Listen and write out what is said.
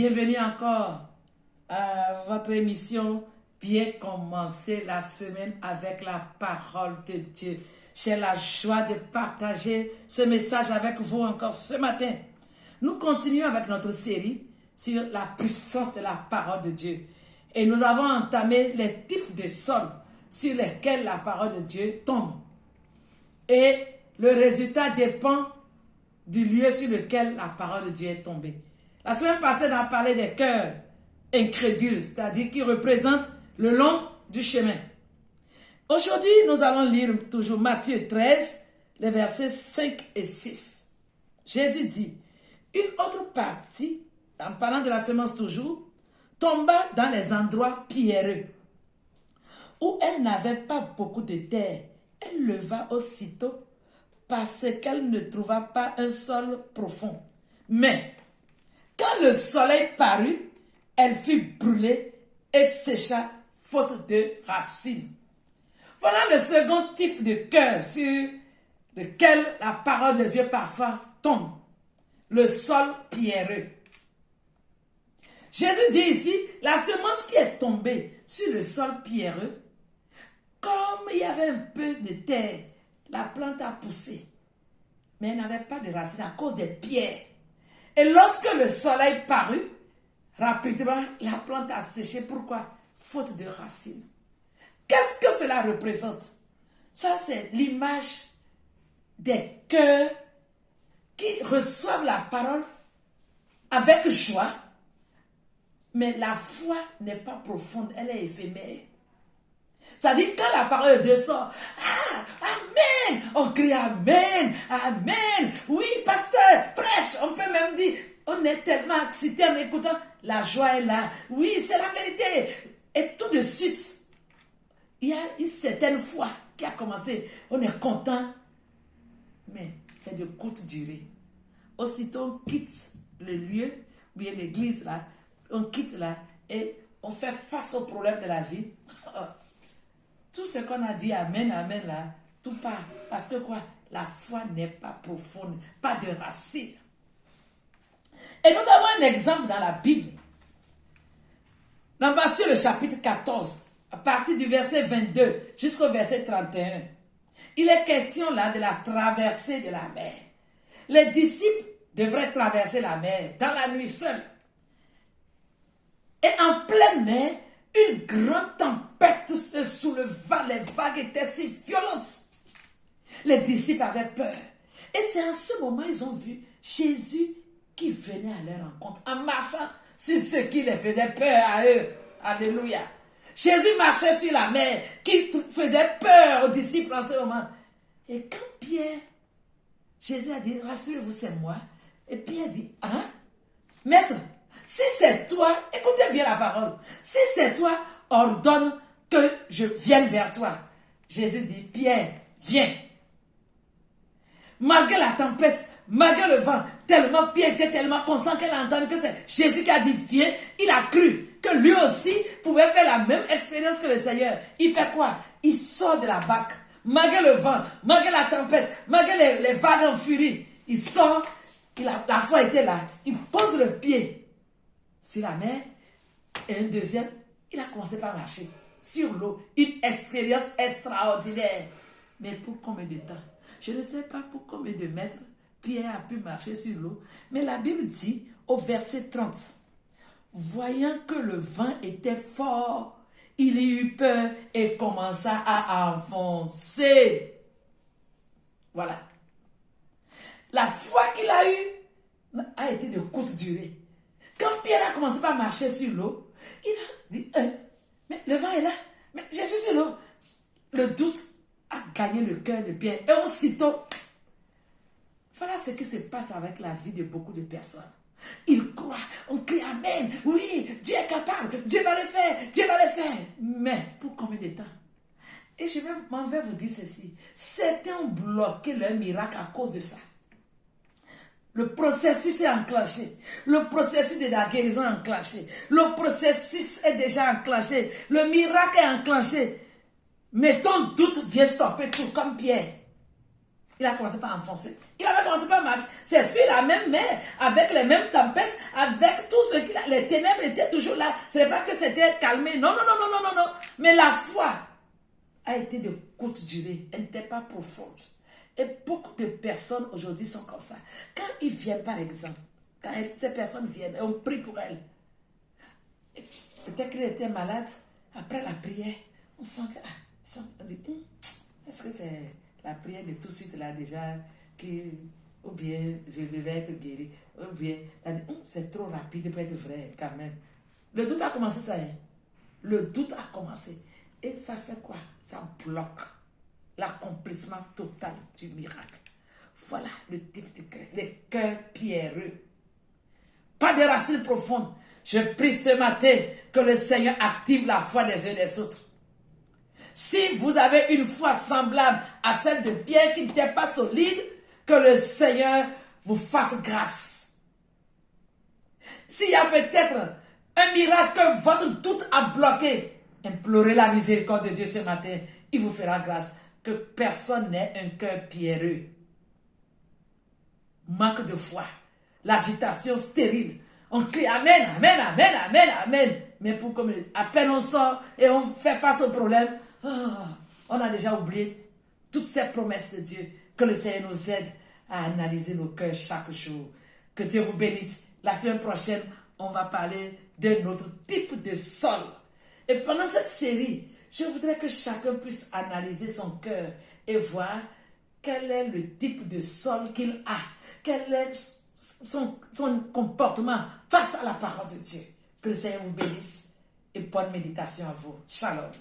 Bienvenue encore à votre émission Bien commencer la semaine avec la parole de Dieu. J'ai la joie de partager ce message avec vous encore ce matin. Nous continuons avec notre série sur la puissance de la parole de Dieu. Et nous avons entamé les types de sols sur lesquels la parole de Dieu tombe. Et le résultat dépend du lieu sur lequel la parole de Dieu est tombée. La semaine passée, on a parlé des cœurs incrédules, c'est-à-dire qui représentent le long du chemin. Aujourd'hui, nous allons lire toujours Matthieu 13, les versets 5 et 6. Jésus dit, une autre partie, en parlant de la semence toujours, tomba dans les endroits pierreux, où elle n'avait pas beaucoup de terre. Elle leva aussitôt parce qu'elle ne trouva pas un sol profond. Mais, quand le soleil parut, elle fut brûlée et sécha faute de racines. Voilà le second type de cœur sur lequel la parole de Dieu parfois tombe. Le sol pierreux. Jésus dit ici, la semence qui est tombée sur le sol pierreux, comme il y avait un peu de terre, la plante a poussé. Mais elle n'avait pas de racines à cause des pierres. Et lorsque le soleil parut, rapidement, la plante a séché. Pourquoi? Faute de racines. Qu'est-ce que cela représente? Ça, c'est l'image des cœurs qui reçoivent la parole avec joie, mais la foi n'est pas profonde, elle est éphémère. C'est-à-dire, quand la parole de Dieu sort, Amen, on crie Amen, Amen, oui, pasteur, prêche, on peut même dire, on est tellement excité en écoutant, la joie est là, oui, c'est la vérité. Et tout de suite, il y a une certaine foi qui a commencé, on est content, mais c'est de courte durée. Aussitôt, on quitte le lieu, ou bien l'église là, on quitte là, et on fait face aux problèmes de la vie. Tout ce qu'on a dit, Amen, Amen, là, tout part. Parce que quoi? La foi n'est pas profonde, pas de racines. Et nous avons un exemple dans la Bible. Dans Matthieu, le chapitre 14, à partir du verset 22 jusqu'au verset 31. Il est question là de la traversée de la mer. Les disciples devraient traverser la mer dans la nuit seuls. Et en pleine mer, une grande tempête se souleva, les vagues étaient si violentes. Les disciples avaient peur. Et c'est en ce moment qu'ils ont vu Jésus qui venait à leur rencontre en marchant sur ce qui les faisait peur à eux. Alléluia. Jésus marchait sur la mer qui faisait peur aux disciples en ce moment. Et quand Pierre, Jésus a dit, rassurez-vous, c'est moi. Et Pierre dit, hein? Maître, si c'est toi, écoutez bien la parole. Si c'est toi, ordonne que je vienne vers toi. Jésus dit, Pierre, viens. Malgré la tempête, malgré le vent, tellement Pierre était tellement content qu'elle a entendu que c'est Jésus qui a dit, viens. Il a cru que lui aussi pouvait faire la même expérience que le Seigneur. Il fait quoi? Il sort de la barque. Malgré le vent, malgré la tempête, malgré les vagues en furie, il sort. La foi était là. Il pose le pied sur la mer, et un deuxième, il a commencé par marcher sur l'eau. Une expérience extraordinaire. Mais pour combien de temps? Je ne sais pas pour combien de mètres Pierre a pu marcher sur l'eau. Mais la Bible dit au verset 30, voyant que le vent était fort, il eut peur et commença à enfoncer. Voilà. La foi qu'il a eue a été de courte durée. Quand Pierre a commencé par marcher sur l'eau, il a dit, mais le vent est là, mais je suis sur l'eau. Le doute a gagné le cœur de Pierre. Et aussitôt, voilà ce qui se passe avec la vie de beaucoup de personnes. Ils croient, on crie Amen, oui, Dieu est capable, Dieu va le faire, Dieu va le faire. Mais pour combien de temps? Et je m'en vais vous dire ceci. Certains ont bloqué leur miracle à cause de ça. Le processus est enclenché. Le processus de la guérison est enclenché. Le processus est déjà enclenché. Le miracle est enclenché. Mais ton doute vient stopper tout comme Pierre. Il a commencé par enfoncer. Il avait commencé par marcher. C'est sur la même mer, avec les mêmes tempêtes, avec tout ce qu'il a. Les ténèbres étaient toujours là. Ce n'est pas que c'était calmé. Non, non, non, non, non, non, non. Mais la foi a été de courte durée. Elle n'était pas profonde. Et beaucoup de personnes aujourd'hui sont comme ça. Quand ils viennent, par exemple, quand ces personnes viennent, et on prie pour elles. Peut-être qu'elles étaient malades. Après la prière, on sent que... on dit, est-ce que c'est la prière de tout de suite là déjà ou bien je devais être guéri, ou bien c'est trop rapide pour être vrai quand même. Le doute a commencé ça, hein? Le doute a commencé. Et ça fait quoi? Ça bloque l'accomplissement total du miracle. Voilà le type de cœur. Les cœurs pierreux. Pas de racines profondes. Je prie ce matin que le Seigneur active la foi des uns des autres. Si vous avez une foi semblable à celle de Pierre qui n'était pas solide, que le Seigneur vous fasse grâce. S'il y a peut-être un miracle que votre doute a bloqué, implorez la miséricorde de Dieu ce matin. Il vous fera grâce. Que personne n'ait un cœur pierreux. Manque de foi. L'agitation stérile. On crie Amen, Amen, Amen, Amen, Amen. Mais pour comme à peine on sort et on fait face au problème, on a déjà oublié toutes ces promesses de Dieu. Que le Seigneur nous aide à analyser nos cœurs chaque jour. Que Dieu vous bénisse. La semaine prochaine, on va parler d'un autre type de sol. Et pendant cette série, je voudrais que chacun puisse analyser son cœur et voir quel est le type de sol qu'il a. Quel est son comportement face à la parole de Dieu. Que le Seigneur vous bénisse et bonne méditation à vous. Shalom.